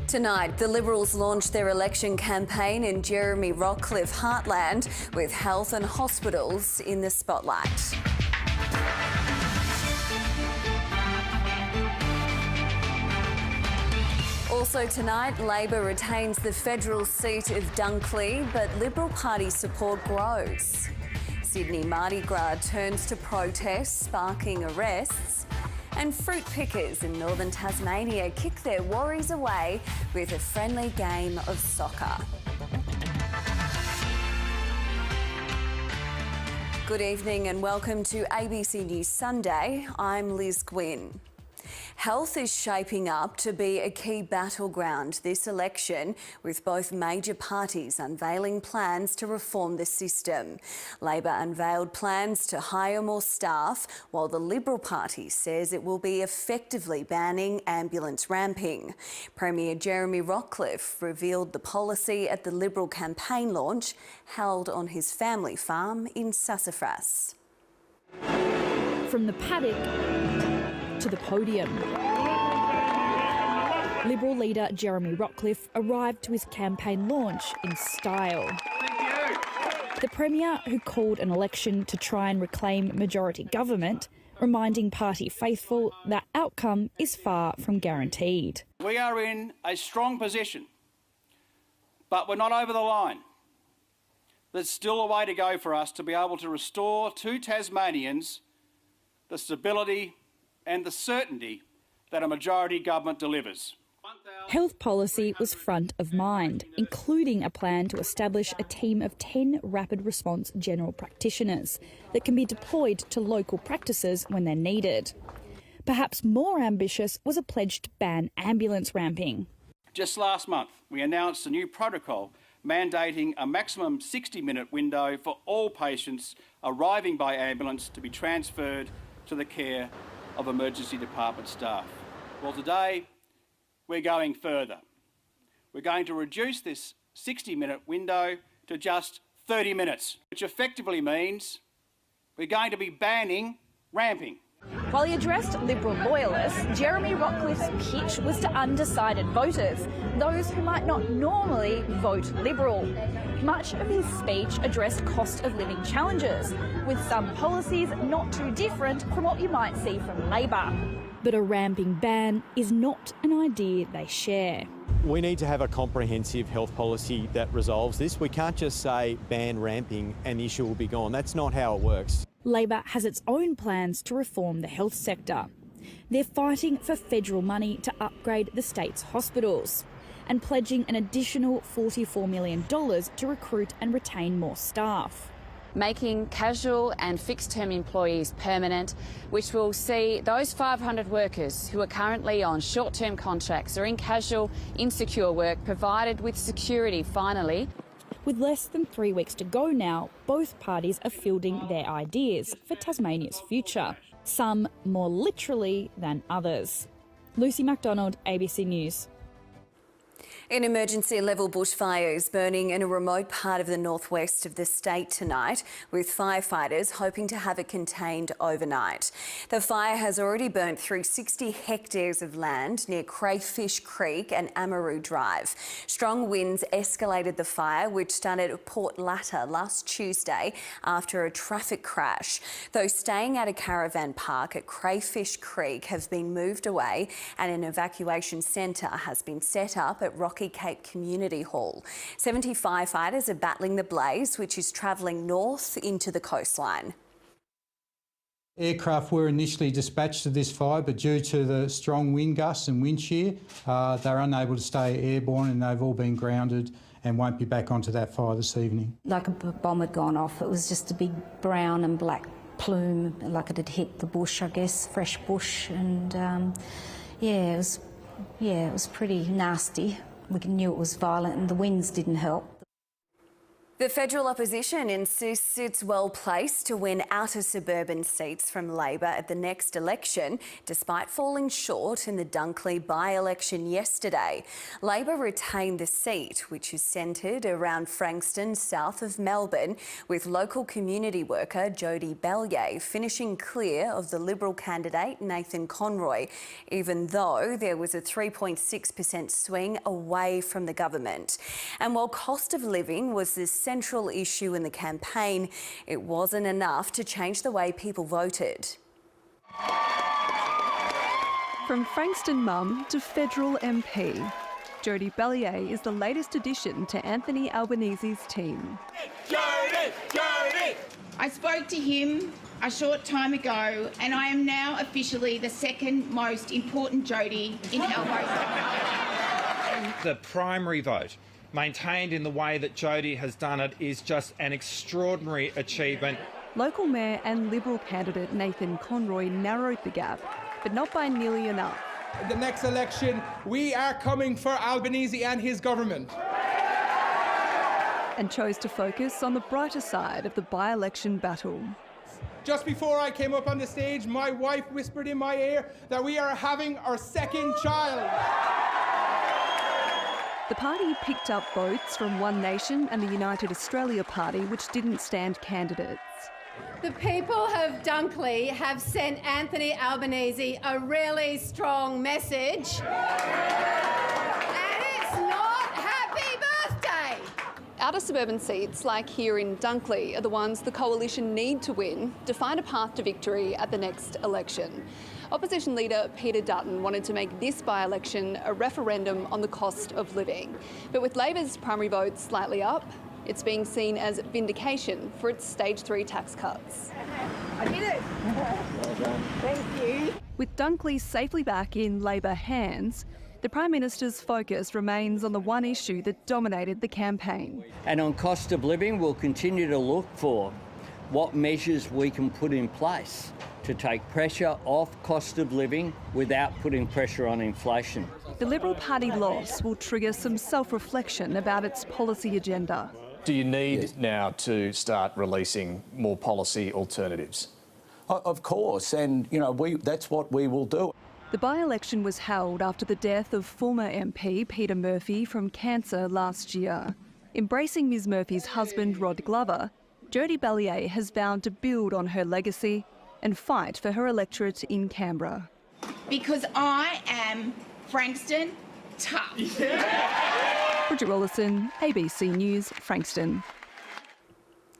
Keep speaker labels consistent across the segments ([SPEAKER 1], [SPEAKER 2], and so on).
[SPEAKER 1] Tonight, the Liberals launched their election campaign in Jeremy Rockcliffe heartland, with health and hospitals in the spotlight. Also tonight, Labor retains the federal seat of Dunkley, but Liberal Party support grows. Sydney Mardi Gras turns to protest, sparking arrests. And fruit pickers in northern Tasmania kick their worries away with a friendly game of soccer. Good evening and welcome to ABC News Sunday. I'm Liz Gwynn. Health is shaping up to be a key battleground this election, with both major parties unveiling plans to reform the system. Labor unveiled plans to hire more staff, while the Liberal Party says it will be effectively banning ambulance ramping. Premier Jeremy Rockcliffe revealed the policy at the Liberal campaign launch held on his family farm in Sassafras.
[SPEAKER 2] From the paddock to the podium, Liberal leader Jeremy Rockcliffe arrived to his campaign launch in style. The Premier, who called an election to try and reclaim majority government, reminding party faithful that outcome is far from guaranteed.
[SPEAKER 3] We are in a strong position, but we're not over the line. There's still a way to go for us to be able to restore to Tasmanians the stability and the certainty that a majority government delivers.
[SPEAKER 2] Health policy was front of mind, including a plan to establish a team of 10 rapid response general practitioners that can be deployed to local practices when they're needed. Perhaps more ambitious was a pledge to ban ambulance ramping.
[SPEAKER 3] Just last month, we announced a new protocol mandating a maximum 60-minute window for all patients arriving by ambulance to be transferred to the care of emergency department staff. Well, today we're going further. We're going to reduce this 60-minute window to just 30 minutes, which effectively means we're going to be banning ramping.
[SPEAKER 2] While he addressed Liberal loyalists, Jeremy Rockcliffe's pitch was to undecided voters, those who might not normally vote Liberal. Much of his speech addressed cost of living challenges, with some policies not too different from what you might see from Labor. But a ramping ban is not an idea they share.
[SPEAKER 4] We need to have a comprehensive health policy that resolves this. We can't just say ban ramping and the issue will be gone. That's not how it works.
[SPEAKER 2] Labor has its own plans to reform the health sector. They're fighting for federal money to upgrade the state's hospitals and pledging an additional $44 million to recruit and retain more staff.
[SPEAKER 5] Making casual and fixed-term employees permanent, which will see those 500 workers who are currently on short-term contracts or in casual, insecure work provided with security finally.
[SPEAKER 2] With less than 3 weeks to go now, both parties are fielding their ideas for Tasmania's future, some more literally than others. Lucy MacDonald, ABC News.
[SPEAKER 1] In emergency-level bushfires burning in a remote part of the northwest of the state tonight, with firefighters hoping to have it contained overnight. The fire has already burnt through 60 hectares of land near Crayfish Creek and Amaroo Drive. Strong winds escalated the fire, which started at Port Latter last Tuesday after a traffic crash. Those staying at a caravan park at Crayfish Creek have been moved away, and an evacuation centre has been set up at Rocky Cape Community Hall. 70 firefighters are battling the blaze, which is travelling north into the coastline.
[SPEAKER 6] Aircraft were initially dispatched to this fire, but due to the strong wind gusts and wind shear, they're unable to stay airborne and they've all been grounded and won't be back onto that fire this evening.
[SPEAKER 7] Like a bomb had gone off. It was just a big brown and black plume, like it had hit the bush, I guess, fresh bush, and it was pretty nasty. We knew it was violent and the winds didn't help.
[SPEAKER 1] The federal opposition insists it's well placed to win outer suburban seats from Labor at the next election, despite falling short in the Dunkley by-election yesterday. Labor retained the seat, which is centred around Frankston, south of Melbourne, with local community worker Jody Bellier finishing clear of the Liberal candidate Nathan Conroy, even though there was a 3.6% swing away from the government. And while cost of living was the central issue in the campaign, it wasn't enough to change the way people voted.
[SPEAKER 8] From Frankston mum to federal MP, Jody Bellier is the latest addition to Anthony Albanese's team.
[SPEAKER 9] Jody! Jody! I spoke to him a short time ago and I am now officially the second most important Jody in Albo.
[SPEAKER 10] The primary vote, maintained in the way that Jody has done it, is just an extraordinary achievement.
[SPEAKER 8] Local mayor and Liberal candidate Nathan Conroy narrowed the gap, but not by nearly enough.
[SPEAKER 11] In the next election, we are coming for Albanese and his government.
[SPEAKER 8] And chose to focus on the brighter side of the by-election battle.
[SPEAKER 11] Just before I came up on the stage, my wife whispered in my ear that we are having our second child.
[SPEAKER 8] The party picked up votes from One Nation and the United Australia Party, which didn't stand candidates.
[SPEAKER 12] The people of Dunkley have sent Anthony Albanese a really strong message. And it's not happy birthday.
[SPEAKER 13] Outer suburban seats, like here in Dunkley, are the ones the coalition need to win to find a path to victory at the next election. Opposition leader Peter Dutton wanted to make this by-election a referendum on the cost of living. But with Labor's primary vote slightly up, it's being seen as vindication for its stage 3 tax cuts.
[SPEAKER 12] I did it. Well done. Thank you.
[SPEAKER 8] With Dunkley safely back in Labor hands, the Prime Minister's focus remains on the one issue that dominated the campaign.
[SPEAKER 14] And on cost of living, we'll continue to look for what measures we can put in place to take pressure off cost of living without putting pressure on inflation.
[SPEAKER 8] The Liberal Party loss will trigger some self-reflection about its policy agenda.
[SPEAKER 15] Do you need now to start releasing more policy alternatives?
[SPEAKER 16] Of course, and that's what we will do.
[SPEAKER 8] The by-election was held after the death of former MP Peter Murphy from cancer last year. Embracing Ms Murphy's husband Rod Glover, Jody Bellier has vowed to build on her legacy and fight for her electorate in Canberra.
[SPEAKER 9] Because I am Frankston tough.
[SPEAKER 8] Bridget Rollison, ABC News, Frankston.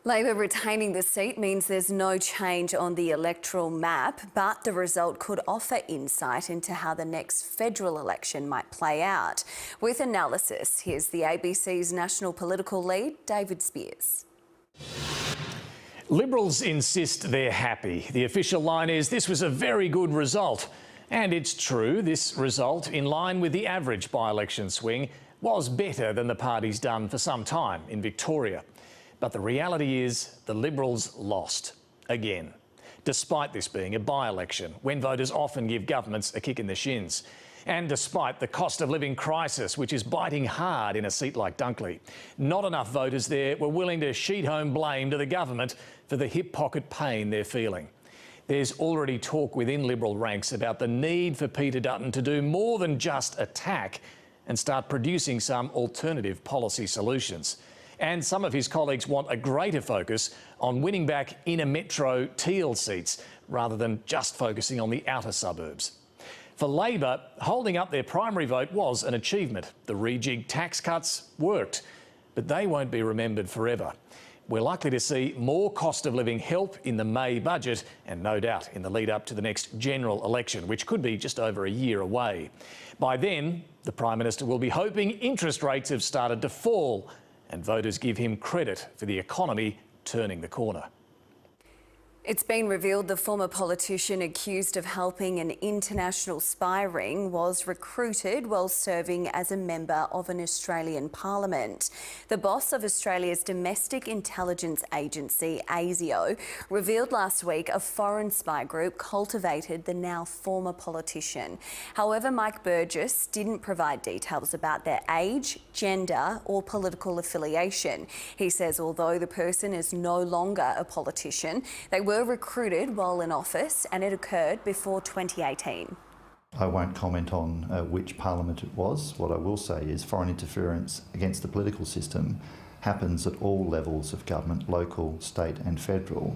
[SPEAKER 1] Labor retaining the seat means there's no change on the electoral map, but the result could offer insight into how the next federal election might play out. With analysis, here's the ABC's national political lead, David Spears.
[SPEAKER 15] Liberals insist they're happy. The official line is this was a very good result. And it's true, this result, in line with the average by-election swing, was better than the party's done for some time in Victoria. But the reality is the Liberals lost again, despite this being a by-election, when voters often give governments a kick in the shins. And despite the cost of living crisis, which is biting hard in a seat like Dunkley, not enough voters there were willing to sheet home blame to the government for the hip pocket pain they're feeling. There's already talk within Liberal ranks about the need for Peter Dutton to do more than just attack and start producing some alternative policy solutions. And some of his colleagues want a greater focus on winning back inner metro Teal seats rather than just focusing on the outer suburbs. For Labor, holding up their primary vote was an achievement. The rejigged tax cuts worked, but they won't be remembered forever. We're likely to see more cost of living help in the May budget and no doubt in the lead up to the next general election, which could be just over a year away. By then, the Prime Minister will be hoping interest rates have started to fall and voters give him credit for the economy turning the corner.
[SPEAKER 1] It's been revealed the former politician accused of helping an international spy ring was recruited while serving as a member of an Australian parliament. The boss of Australia's domestic intelligence agency, ASIO, revealed last week a foreign spy group cultivated the now former politician. However, Mike Burgess didn't provide details about their age, gender or political affiliation. He says although the person is no longer a politician, they were recruited while in office and it occurred before 2018.
[SPEAKER 17] I won't comment on which parliament it was. What I will say is foreign interference against the political system happens at all levels of government, local, state and federal,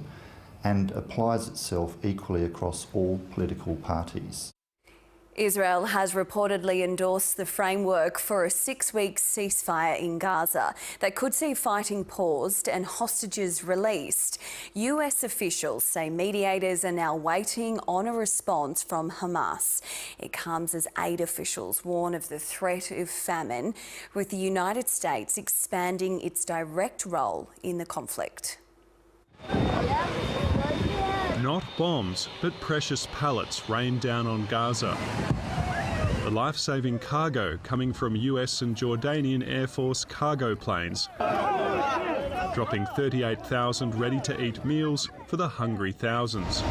[SPEAKER 17] and applies itself equally across all political parties.
[SPEAKER 1] Israel has reportedly endorsed the framework for a 6-week ceasefire in Gaza that could see fighting paused and hostages released. US officials say mediators are now waiting on a response from Hamas. It comes as aid officials warn of the threat of famine, with the United States expanding its direct role in the conflict.
[SPEAKER 18] Not bombs, but precious pallets rain down on Gaza. The life-saving cargo coming from US and Jordanian Air Force cargo planes, dropping 38,000 ready-to-eat meals for the hungry thousands.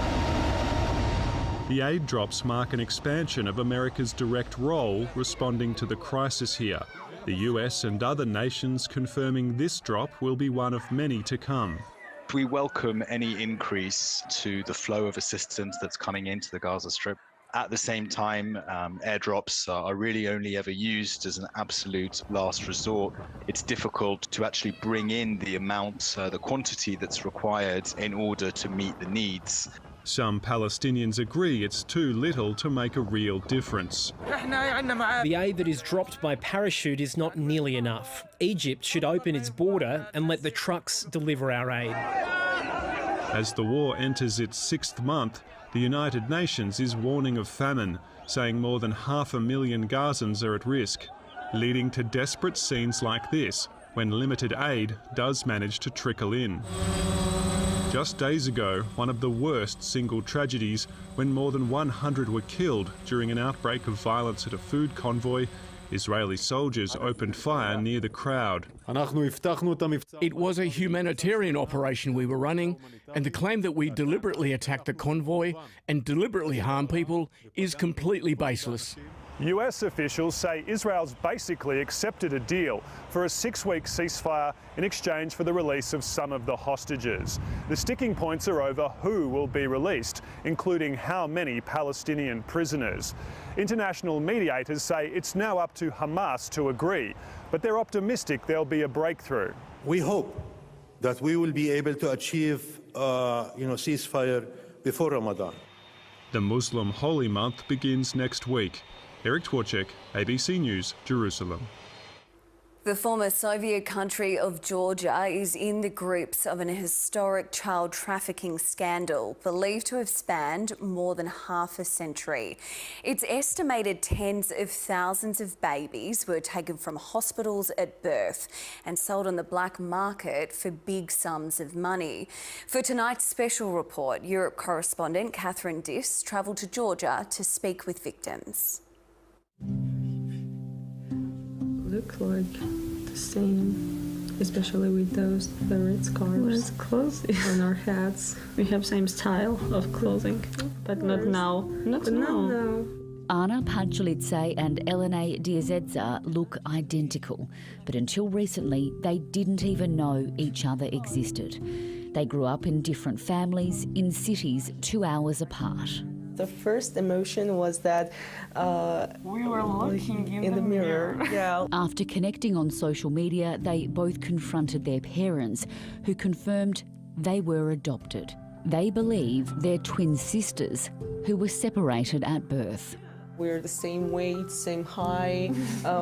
[SPEAKER 18] The aid drops mark an expansion of America's direct role responding to the crisis here. The US and other nations confirming this drop will be one of many to come.
[SPEAKER 19] We welcome any increase to the flow of assistance that's coming into the Gaza Strip. At the same time, airdrops are really only ever used as an absolute last resort. It's difficult to actually bring in the amount, the quantity that's required in order to meet the needs.
[SPEAKER 18] Some Palestinians agree it's too little to make a real difference.
[SPEAKER 20] The aid that is dropped by parachute is not nearly enough. Egypt should open its border and let the trucks deliver our aid.
[SPEAKER 18] As the war enters its 6th month, the United Nations is warning of famine, saying more than 500,000 Gazans are at risk, leading to desperate scenes like this when limited aid does manage to trickle in. Just days ago, one of the worst single tragedies when more than 100 were killed during an outbreak of violence at a food convoy. Israeli soldiers opened fire near the crowd.
[SPEAKER 21] It was a humanitarian operation we were running, and the claim that we deliberately attacked the convoy and deliberately harmed people is completely baseless.
[SPEAKER 18] US officials say Israel's basically accepted a deal for a 6-week ceasefire in exchange for the release of some of the hostages. The sticking points are over who will be released, including how many Palestinian prisoners. International mediators say it's now up to Hamas to agree, but they're optimistic there'll be a breakthrough.
[SPEAKER 22] We hope that we will be able to achieve ceasefire before Ramadan.
[SPEAKER 18] The Muslim holy month begins next week. Eric Twarchek, ABC News, Jerusalem.
[SPEAKER 1] The former Soviet country of Georgia is in the grips of an historic child trafficking scandal believed to have spanned more than half a century. It's estimated tens of thousands of babies were taken from hospitals at birth and sold on the black market for big sums of money. For tonight's special report, Europe correspondent Catherine Diss travelled to Georgia to speak with victims.
[SPEAKER 23] Look like the same, especially with the red scarves on our hats. We have same style of clothing, but not now. Not now.
[SPEAKER 24] Anna Padjulidze and Elena Diazedza look identical, but until recently they didn't even know each other existed. They grew up in different families in cities 2 hours apart.
[SPEAKER 23] The first emotion was that we were looking in the mirror. Yeah.
[SPEAKER 24] After connecting on social media, they both confronted their parents, who confirmed they were adopted. They believe they're twin sisters who were separated at birth.
[SPEAKER 23] We're the same weight, same height,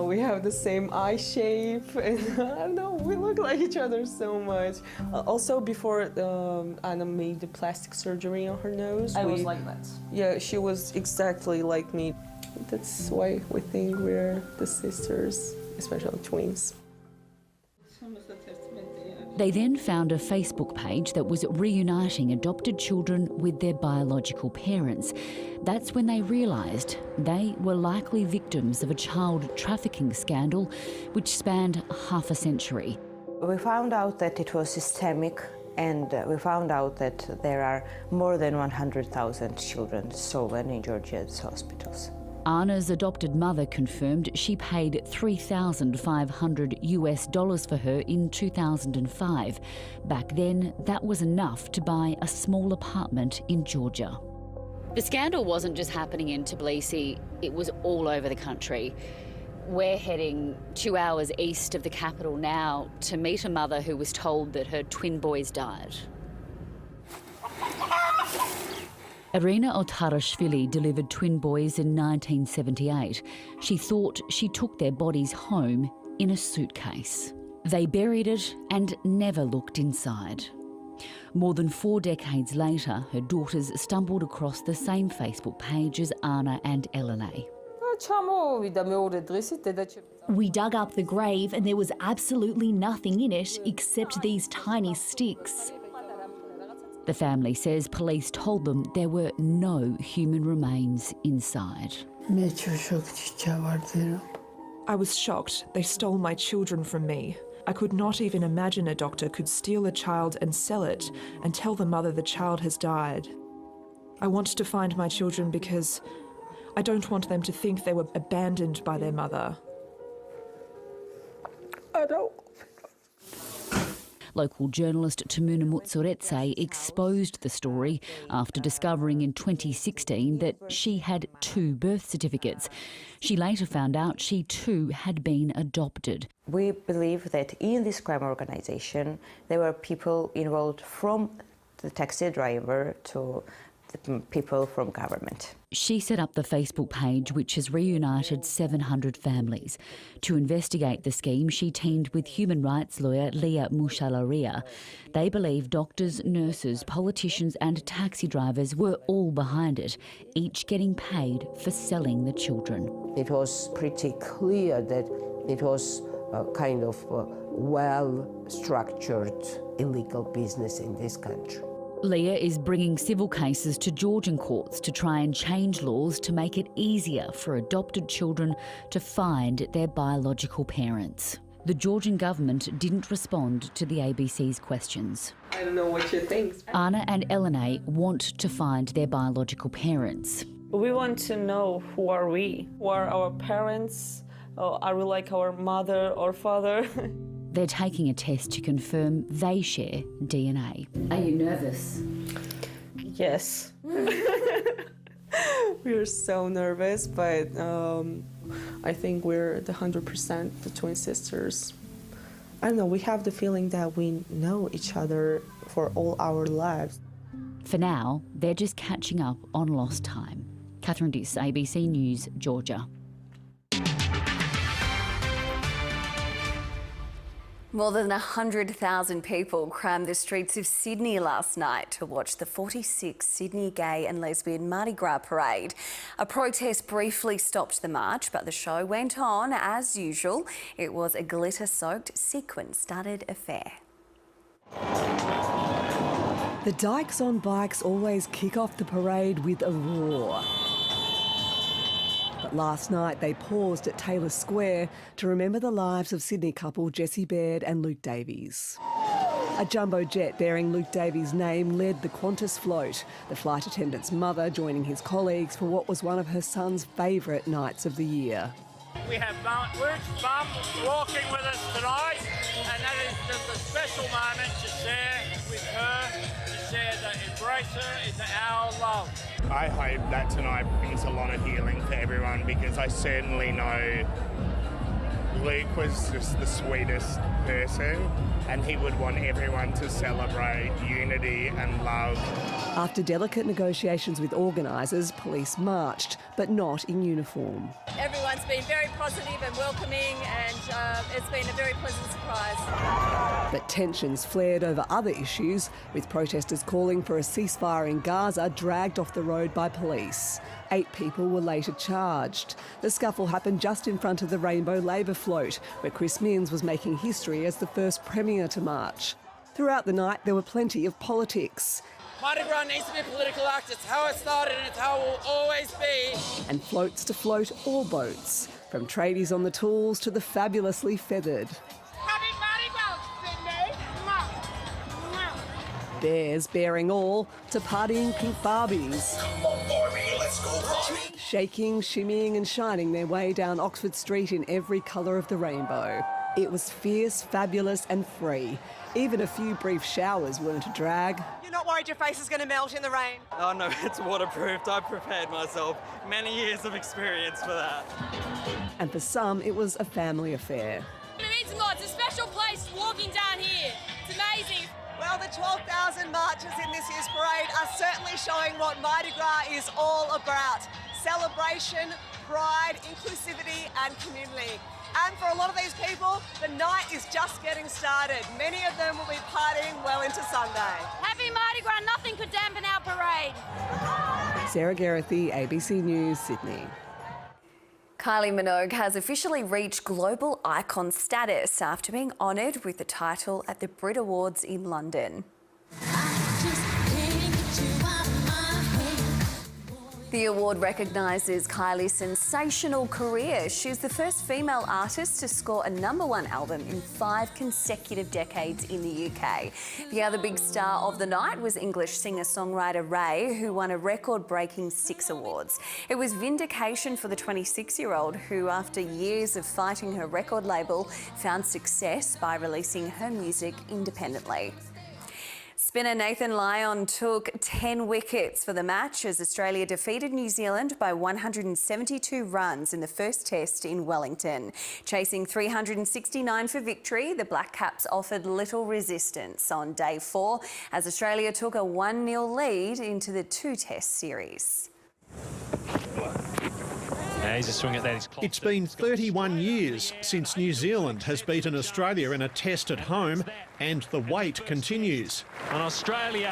[SPEAKER 23] we have the same eye shape, and I don't know, we look like each other so much. Also, before Anna made the plastic surgery on her nose,
[SPEAKER 25] I was like that.
[SPEAKER 23] Yeah, she was exactly like me. That's why we think we're the sisters, especially twins.
[SPEAKER 24] They then found a Facebook page that was reuniting adopted children with their biological parents. That's when they realised they were likely victims of a child trafficking scandal which spanned half a century.
[SPEAKER 2] We found out that it was systemic, and we found out that there are more than 100,000 children stolen in Georgia's hospitals.
[SPEAKER 24] Anna's adopted mother confirmed she paid $3,500 for her in 2005. Back then, that was enough to buy a small apartment in Georgia. The scandal wasn't just happening in Tbilisi, it was all over the country. We're heading 2 hours east of the capital now to meet a mother who was told that her twin boys died. Irina Otarashvili delivered twin boys in 1978. She thought she took their bodies home in a suitcase. They buried it and never looked inside. More than 4 decades later, her daughters stumbled across the same Facebook page as Anna and Elena.
[SPEAKER 3] We dug up the grave and there was absolutely nothing in it except these tiny sticks.
[SPEAKER 24] The family says police told them there were no human remains inside.
[SPEAKER 4] I was shocked. They stole my children from me. I could not even imagine a doctor could steal a child and sell it and tell the mother the child has died. I want to find my children because I don't want them to think they were abandoned by their mother.
[SPEAKER 2] I don't.
[SPEAKER 24] Local journalist Tumuna Mutsuretse exposed the story after discovering in 2016 that she had 2 birth certificates. She later found out she too had been adopted.
[SPEAKER 2] We believe that in this crime organisation there were people involved from the taxi driver to the people from government.
[SPEAKER 24] She set up the Facebook page which has reunited 700 families. To investigate the scheme, she teamed with human rights lawyer Leah Mushalaria. They believe doctors, nurses, politicians and taxi drivers were all behind it, each getting paid for selling the children.
[SPEAKER 2] It was pretty clear that it was a kind of well-structured illegal business in this country.
[SPEAKER 24] Leah is bringing civil cases to Georgian courts to try and change laws to make it easier for adopted children to find their biological parents. The Georgian government didn't respond to the ABC's questions.
[SPEAKER 23] I don't know what you think.
[SPEAKER 24] Anna and Elena want to find their biological parents.
[SPEAKER 23] We want to know who are we? Who are our parents? Are we like our mother or father?
[SPEAKER 24] They're taking a test to confirm they share DNA. Are you nervous?
[SPEAKER 23] Yes. We're so nervous, but I think we're the 100% the twin sisters. I don't know, we have the feeling that we know each other for all our lives.
[SPEAKER 24] For now, they're just catching up on lost time. Catherine Diss, ABC News, Georgia.
[SPEAKER 1] More than 100,000 people crammed the streets of Sydney last night to watch the 46th Sydney Gay and Lesbian Mardi Gras Parade. A protest briefly stopped the march, but the show went on as usual. It was a glitter-soaked, sequin-studded affair.
[SPEAKER 5] The Dykes on Bikes always kick off the parade with a roar. But last night they paused at Taylor Square to remember the lives of Sydney couple Jessie Baird and Luke Davies. A jumbo jet bearing Luke Davies' name led the Qantas float, the flight attendant's mother joining his colleagues for what was one of her son's favourite nights of the year.
[SPEAKER 25] We have Luke's mum walking with us tonight, and that is just a special moment to share with her, to share, to embrace her into our love.
[SPEAKER 26] I hope that tonight brings a lot of healing for everyone, because I certainly know Luke was just the sweetest person and he would want everyone to celebrate unity and love.
[SPEAKER 5] After delicate negotiations with organisers, police marched, but not in uniform.
[SPEAKER 27] Everyone's been very positive and welcoming, and it's been a very pleasant surprise.
[SPEAKER 5] But tensions flared over other issues, with protesters calling for a ceasefire in Gaza dragged off the road by police. 8 people were later charged. The scuffle happened just in front of the Rainbow Labour float, where Chris Minns was making history as the first Premier to march. Throughout the night, there were plenty of politics.
[SPEAKER 6] Mardi Gras needs to be a political act. It's how it started and it's how it will always be.
[SPEAKER 5] And floats to float all boats, from tradies on the tools to the fabulously feathered.
[SPEAKER 6] Happy Mardi Gras, Sydney!
[SPEAKER 5] Bears bearing all to partying pink Barbies.
[SPEAKER 6] Come on, Barbie, let's go party!
[SPEAKER 5] Shaking, shimmying and shining their way down Oxford Street in every colour of the rainbow. It was fierce, fabulous and free. Even a few brief showers weren't a drag.
[SPEAKER 7] You're not worried your face is going to melt in the rain?
[SPEAKER 10] Oh no, it's waterproofed. I've prepared myself. Many years of experience for that.
[SPEAKER 5] And for some, it was a family affair.
[SPEAKER 7] It means a lot. It's a special place walking down here. It's amazing. Well, the 12,000 marches in this year's parade are certainly showing what Mardi Gras is all about. Celebration, pride, inclusivity and community. And for a lot of these people, the night is just getting started. Many of them will be partying well into Sunday. Happy Mardi Gras, nothing could dampen our parade.
[SPEAKER 5] Sarah Gerrathy, ABC News, Sydney.
[SPEAKER 1] Kylie Minogue has officially reached global icon status after being honoured with the title at the Brit Awards in London. The award recognises Kylie's sensational career. She's the first female artist to score a #1 album in 5 consecutive decades in the UK. The other big star of the night was English singer-songwriter Ray, who won a record-breaking 6 awards. It was vindication for the 26-year-old who, after years of fighting her record label, found success by releasing her music independently. Spinner Nathan Lyon took 10 wickets for the match as Australia defeated New Zealand by 172 runs in the first test in Wellington. Chasing 369 for victory, the Black Caps offered little resistance on day 4 as Australia took a 1-0 lead into the 2-test series.
[SPEAKER 11] He's a swing at that. It's been 31 years since New Zealand has beaten Australia in a test at home, and the wait continues. And Australia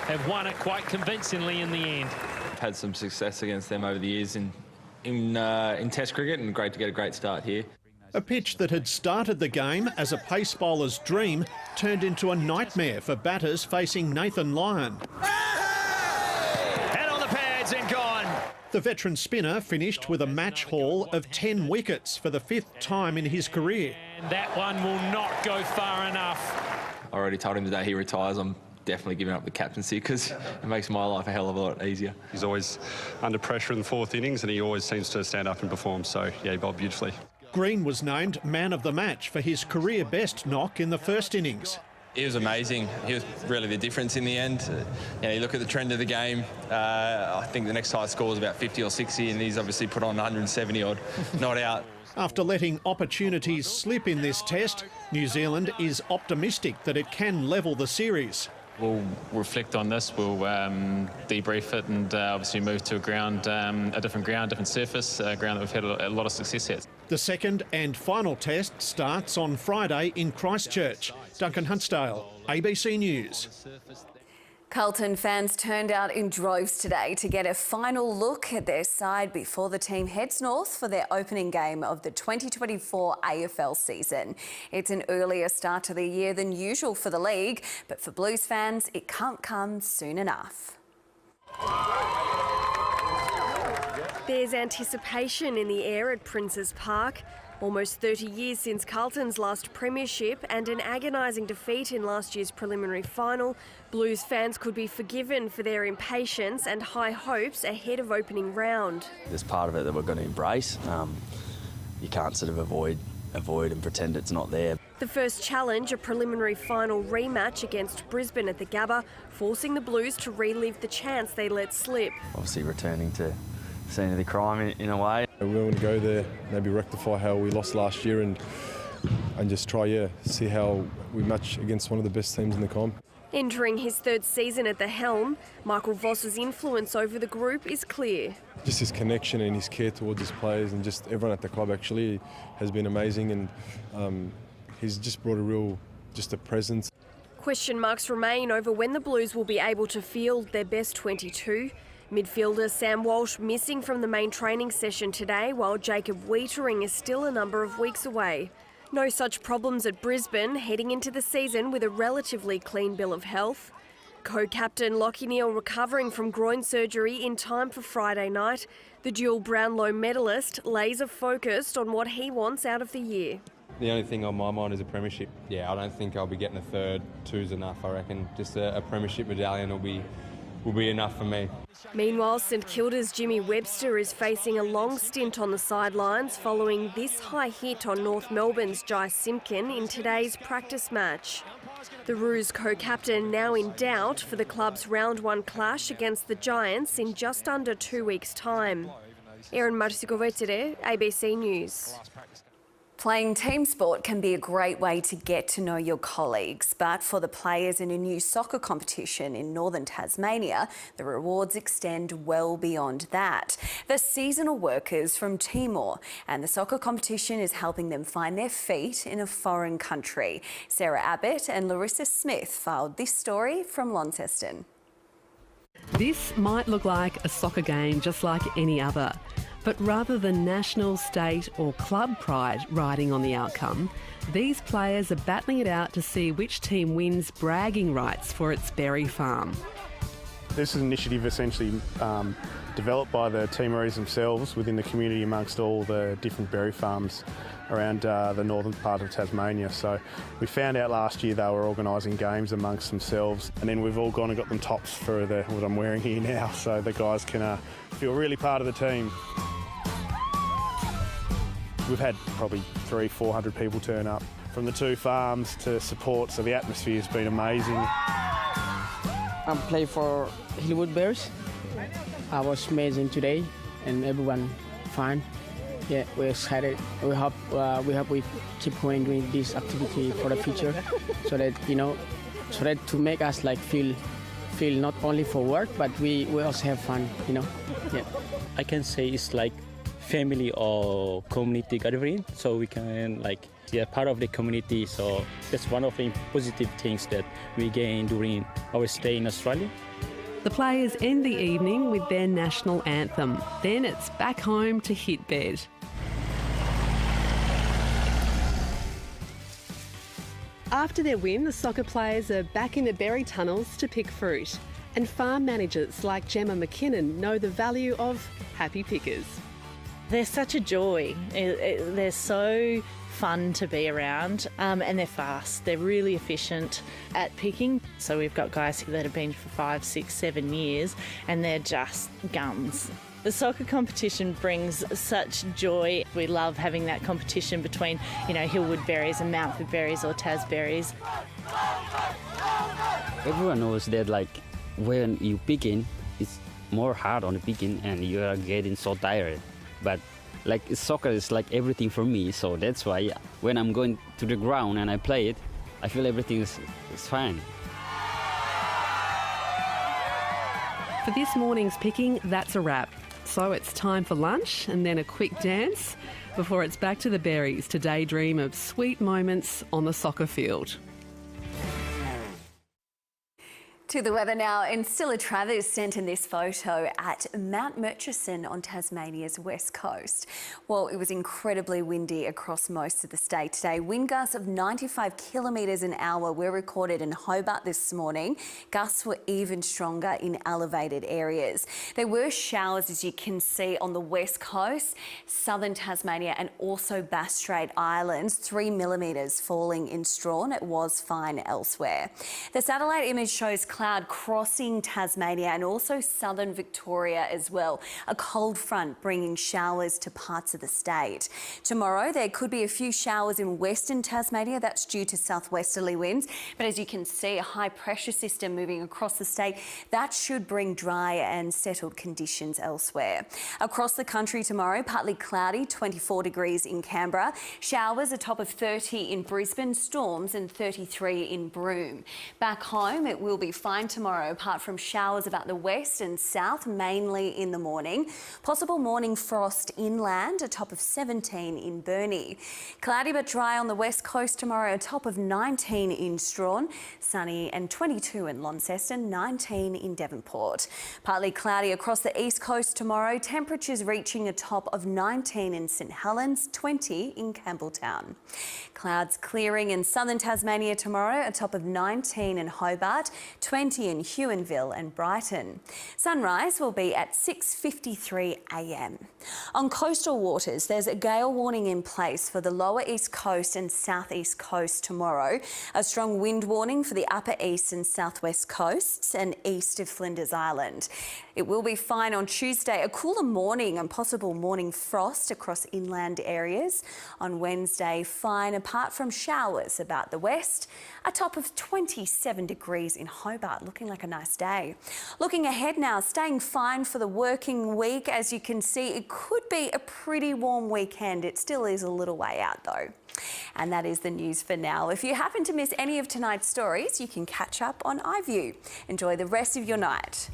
[SPEAKER 11] have won it quite convincingly in the end.
[SPEAKER 12] I've had some success against them over the years in Test cricket, and great to get a great start here.
[SPEAKER 11] A pitch that had started the game as a pace bowler's dream turned into a nightmare for batters facing Nathan Lyon. Head on the pads and gone. The veteran spinner finished with a match haul of 10 wickets for the 5th time in his career. And that one will not go far enough.
[SPEAKER 12] I already told him the day he retires, I'm definitely giving up the captaincy because it makes my life a hell of a lot easier.
[SPEAKER 18] He's always under pressure in the 4th innings and he always seems to stand up and perform, so yeah, he bowled beautifully.
[SPEAKER 11] Green was named man of the match for his career best knock in the first innings.
[SPEAKER 12] He was amazing. He was really the difference in the end. You look at the trend of the game. I think the next highest score was about 50 or 60, and he's obviously put on 170 odd, not out.
[SPEAKER 11] After letting opportunities slip in this test, New Zealand is optimistic that it can level the series. We'll reflect on this, we'll debrief it and obviously move to a different ground, different surface, a ground that we've had a lot of success at. The second and final test starts on Friday in Christchurch. Duncan Huntsdale, ABC News.
[SPEAKER 1] Carlton fans turned out in droves today to get a final look at their side before the team heads north for their opening game of the 2024 AFL season. It's an earlier start to the year than usual for the league, but for Blues fans, it can't come soon enough.
[SPEAKER 13] There's anticipation in the air at Princes Park. Almost 30 years since Carlton's last premiership and an agonising defeat in last year's preliminary final, Blues fans could be forgiven for their impatience and high hopes ahead of opening round.
[SPEAKER 14] There's part of it that we're going to embrace. You can't sort of avoid and pretend it's not there.
[SPEAKER 13] The first challenge, a preliminary final rematch against Brisbane at the Gabba, forcing the Blues to relive the chance they let slip.
[SPEAKER 14] Obviously returning to the scene of the crime in a way.
[SPEAKER 28] We want to go there, maybe rectify how we lost last year and just try, see how we match against one of the best teams in the comp.
[SPEAKER 13] Entering his 3rd season at the helm, Michael Voss's influence over the group is clear.
[SPEAKER 28] Just his connection and his care towards his players and just everyone at the club actually has been amazing, and he's just brought a presence.
[SPEAKER 13] Question marks remain over when the Blues will be able to field their best 22. Midfielder Sam Walsh missing from the main training session today, while Jacob Wiedering is still a number of weeks away. No such problems at Brisbane, heading into the season with a relatively clean bill of health. Co-captain Lachie Neale recovering from groin surgery in time for Friday night. The dual Brownlow medalist laser focused on what he wants out of the year.
[SPEAKER 8] The only thing on my mind is a premiership. Yeah, I don't think I'll be getting a third. Two's enough, I reckon. Just a premiership medallion will be enough for me.
[SPEAKER 13] Meanwhile, St Kilda's Jimmy Webster is facing a long stint on the sidelines following this high hit on North Melbourne's Jai Simpkin in today's practice match. The Roos co-captain now in doubt for the club's round 1 clash against the Giants in just under 2 weeks' time. Erin Martikovetere, ABC News.
[SPEAKER 1] Playing team sport can be a great way to get to know your colleagues, but for the players in a new soccer competition in northern Tasmania, the rewards extend well beyond that. They're seasonal workers from Timor, and the soccer competition is helping them find their feet in a foreign country. Sarah Abbott and Larissa Smith filed this story from Launceston.
[SPEAKER 5] This might look like a soccer game just like any other. But rather than national, state or club pride riding on the outcome, these players are battling it out to see which team wins bragging rights for its berry farm.
[SPEAKER 9] This is an initiative essentially developed by the Timorese themselves within the community amongst all the different berry farms around the northern part of Tasmania. So we found out last year they were organising games amongst themselves, and then we've all gone and got them tops for what I'm wearing here now, so the guys can feel really part of the team. We've had probably 300-400 people turn up from the 2 farms to support, so the atmosphere's been amazing.
[SPEAKER 15] I play for Hillwood Bears. I was amazing today, and everyone fine. Yeah, we're excited. We hope we keep going doing this activity for the future, so that so that to make us like feel not only for work, but we also have fun. Yeah.
[SPEAKER 16] I can say it's like family or community gathering, so we can part of the community. So that's one of the positive things that we gain during our stay in Australia.
[SPEAKER 5] The players end the evening with their national anthem. Then it's back home to hit bed. After their win, the soccer players are back in the berry tunnels to pick fruit. And farm managers like Gemma McKinnon know the value of happy pickers.
[SPEAKER 17] They're such a joy. They're so fun to be around, and they're fast. They're really efficient at picking. So we've got guys that have been for 5, 6, 7 years, and they're just guns. The soccer competition brings such joy. We love having that competition between, Hillwood berries and Mountford berries or Tas berries.
[SPEAKER 19] Everyone knows that when you picking, it's more hard on the picking and you are getting so tired. But soccer is everything for me, so that's why when I'm going to the ground and I play it, I feel everything is fine.
[SPEAKER 5] For this morning's picking, that's a wrap. So it's time for lunch and then a quick dance before it's back to the berries to daydream of sweet moments on the soccer field.
[SPEAKER 1] To the weather now, and Stella Travers sent in this photo at Mount Murchison on Tasmania's west coast. Well, it was incredibly windy across most of the state today. Wind gusts of 95 kilometres an hour were recorded in Hobart this morning. Gusts were even stronger in elevated areas. There were showers, as you can see, on the west coast, southern Tasmania and also Bass Strait Islands. 3 millimetres falling in Strawn. It was fine elsewhere. The satellite image shows cloud crossing Tasmania and also southern Victoria as well. A cold front bringing showers to parts of the state. Tomorrow there could be a few showers in western Tasmania. That's due to southwesterly winds. But as you can see, a high pressure system moving across the state. That should bring dry and settled conditions elsewhere. Across the country tomorrow, partly cloudy, 24 degrees in Canberra. Showers a top of 30 in Brisbane, storms and 33 in Broome. Back home, it will be fine tomorrow, apart from showers about the west and south, mainly in the morning. Possible morning frost inland, a top of 17 in Burnie. Cloudy but dry on the west coast tomorrow, a top of 19 in Strawn. Sunny and 22 in Launceston, 19 in Devonport. Partly cloudy across the east coast tomorrow, temperatures reaching a top of 19 in St Helens, 20 in Campbelltown. Clouds clearing in southern Tasmania tomorrow, a top of 19 in Hobart, 20 in Huonville and Brighton. Sunrise will be at 6:53 a.m. On coastal waters, there's a gale warning in place for the lower east coast and southeast coast tomorrow. A strong wind warning for the upper east and southwest coasts and east of Flinders Island. It will be fine on Tuesday, a cooler morning and possible morning frost across inland areas. On Wednesday, fine apart from showers about the west, a top of 27 degrees in Hobart, looking like a nice day. Looking ahead now, staying fine for the working week. As you can see, it could be a pretty warm weekend. It still is a little way out though. And that is the news for now. If you happen to miss any of tonight's stories, you can catch up on iView. Enjoy the rest of your night.